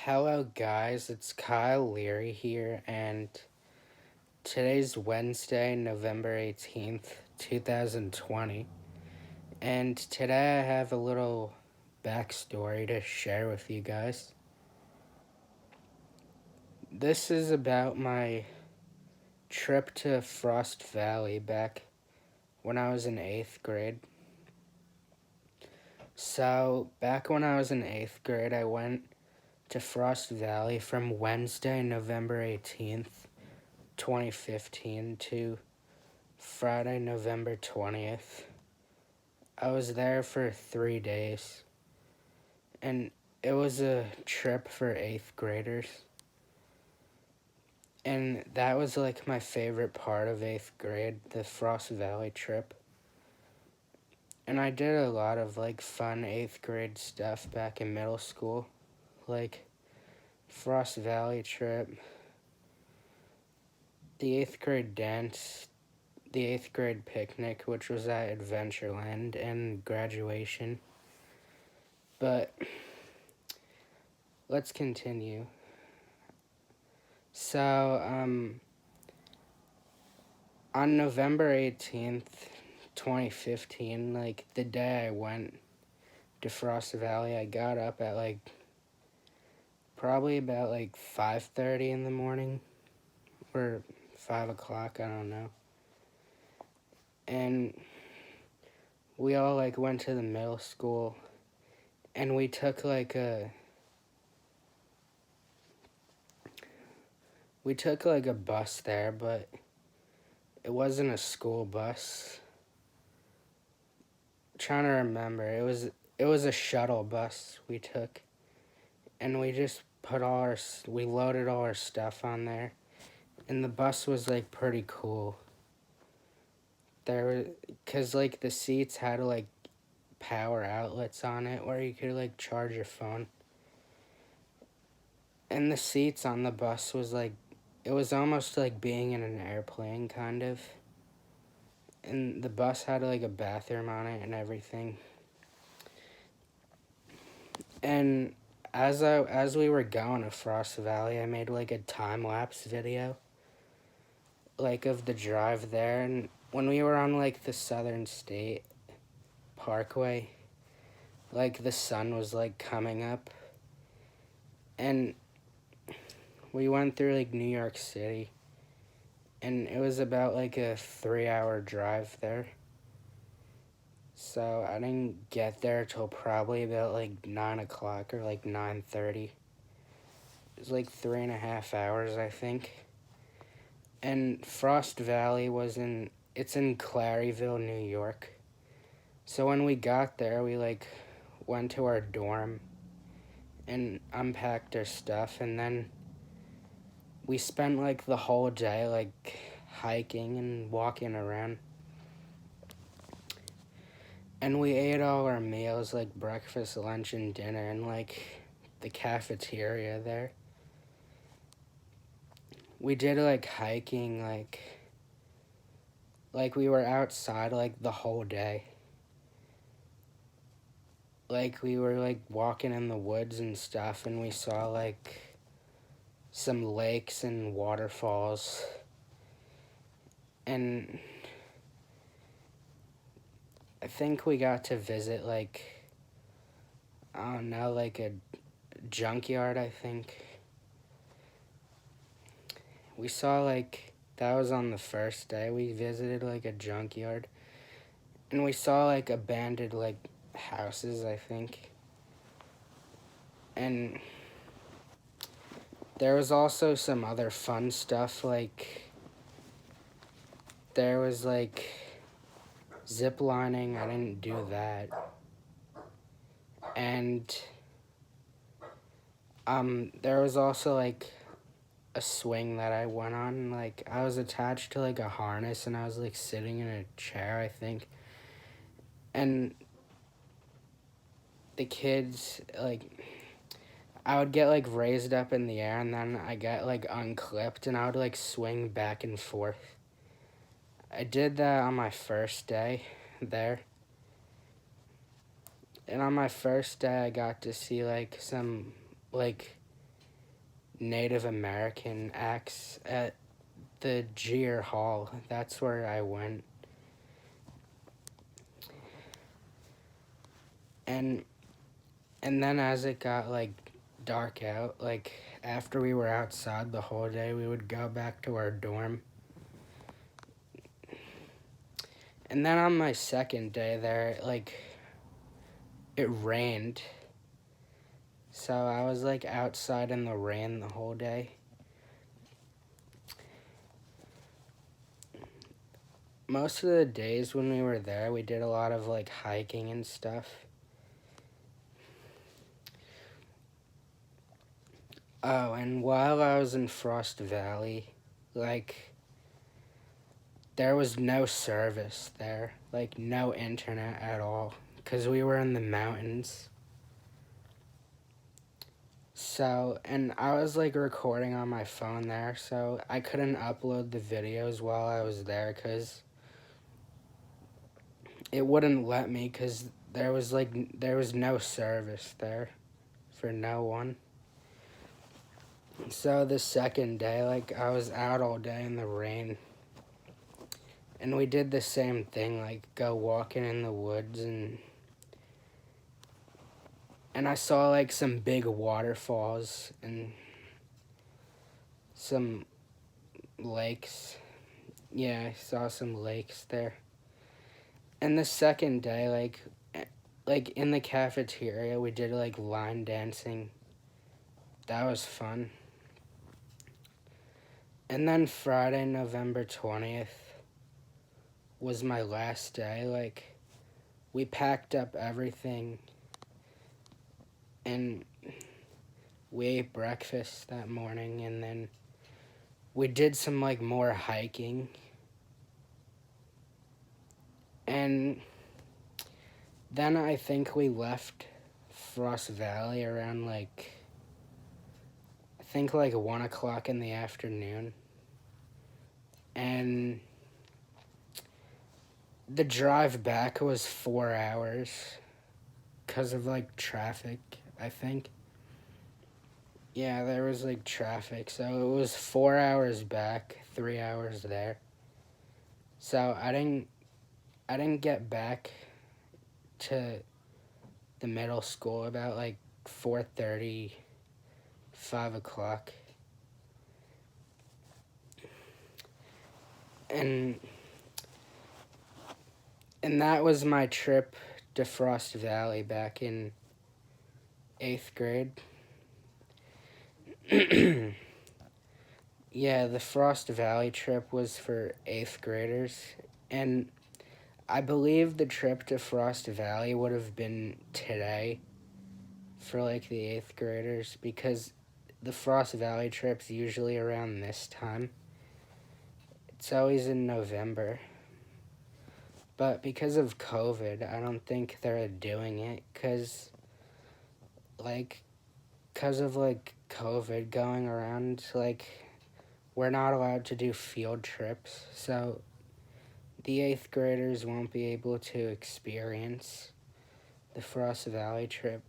Hello, guys. It's Kyle Leary here, and today's Wednesday, November 18th, 2020. And today I have a little backstory to share with you guys. This is about my trip to Frost Valley back when I was in 8th grade. So, back when I was in 8th grade, I went to Frost Valley from Wednesday, November 18th, 2015 to Friday, November 20th. I was there for 3 days, and it was a trip for 8th graders. And that was like my favorite part of 8th grade, the Frost Valley trip. And I did a lot of like fun 8th grade stuff back in middle school, like Frost Valley trip, the 8th grade dance, the 8th grade picnic, which was at Adventureland, and graduation. But let's continue. So, on November 18th, 2015, like the day I went to Frost Valley, I got up at like probably about like 5:30 in the morning or 5 o'clock, I don't know. And we all like went to the middle school, and we took like a bus there, but it wasn't a school bus. I'm trying to remember. It was a shuttle bus we took, and we just we loaded all our stuff on there, and the bus was like pretty cool. Cause like the seats had like power outlets on it where you could like charge your phone. And the seats on the bus was like, it was almost like being in an airplane kind of. And the bus had like a bathroom on it and everything. And as we were going to Frost Valley, I made like a time-lapse video like of the drive there. And when we were on like the Southern State Parkway, like the sun was like coming up, and we went through like New York City, and it was about like a 3-hour drive there. So I didn't get there till probably about like 9 o'clock or like 9:30. It was like 3.5 hours, I think. And Frost Valley it's in Claryville, New York. So when we got there, we like went to our dorm and unpacked our stuff, and then we spent like the whole day like hiking and walking around. And we ate all our meals, like breakfast, lunch, and dinner, in like the cafeteria there. We did like hiking, like we were outside like the whole day. Like we were like walking in the woods and stuff, and we saw like some lakes and waterfalls. And I think we got to visit like, I don't know, like a junkyard, I think. We saw like, that was on the first day. We visited like a junkyard, and we saw like abandoned like houses, I think. And there was also some other fun stuff, like there was like zip lining. I didn't do that. And there was also like a swing that I went on. Like I was attached to like a harness, and I was like sitting in a chair, I think. And the kids, like, I would get like raised up in the air, and then I get like unclipped, and I would like swing back and forth. I did that on my first day there. And on my first day, I got to see like some like Native American acts at the Gier Hall. That's where I went. And then as it got like dark out, like after we were outside the whole day, we would go back to our dorm. And then on my second day there, like it rained. So I was like outside in the rain the whole day. Most of the days when we were there, we did a lot of like hiking and stuff. Oh, and while I was in Frost Valley, like there was no service there, like no internet at all, because we were in the mountains. So, and I was like recording on my phone there, so I couldn't upload the videos while I was there because it wouldn't let me because there was no service there for no one. So the second day, like I was out all day in the rain. And we did the same thing, like go walking in the woods and I saw like some big waterfalls and some lakes. Yeah, I saw some lakes there. And the second day, like in the cafeteria, we did like line dancing. That was fun. And then Friday, November 20th was my last day. Like we packed up everything and we ate breakfast that morning, and then we did some like more hiking, and then I think we left Frost Valley around like 1 o'clock in the afternoon, and the drive back was 4 hours because of like traffic, I think. Yeah, there was like traffic, so it was 4 hours back, 3 hours there. So I didn't get back to the middle school about like 4:30, 5 o'clock. And that was my trip to Frost Valley back in 8th grade. Yeah, the Frost Valley trip was for 8th graders, and I believe the trip to Frost Valley would have been today for like the 8th graders, because the Frost Valley trip's usually around this time. It's always in November. But because of COVID, I don't think they're doing it because of COVID going around, like we're not allowed to do field trips, so the 8th graders won't be able to experience the Frost Valley trip.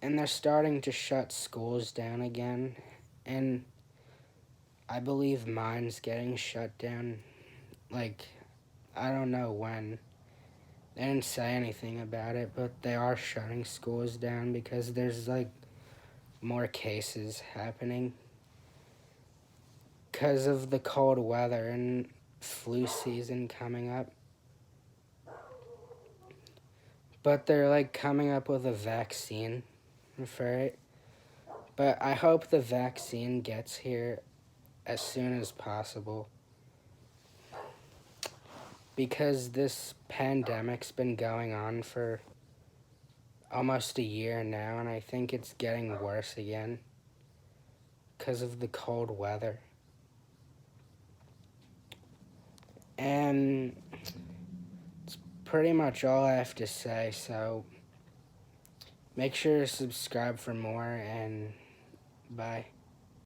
And they're starting to shut schools down again, and I believe mine's getting shut down, like, I don't know when. They didn't say anything about it, but they are shutting schools down because there's, like, more cases happening because of the cold weather and flu season coming up. But they're, like, coming up with a vaccine for it. But I hope the vaccine gets here as soon as possible, because this pandemic's been going on for almost a year now, and I think it's getting worse again because of the cold weather. And it's pretty much all I have to say, so make sure to subscribe for more, and bye.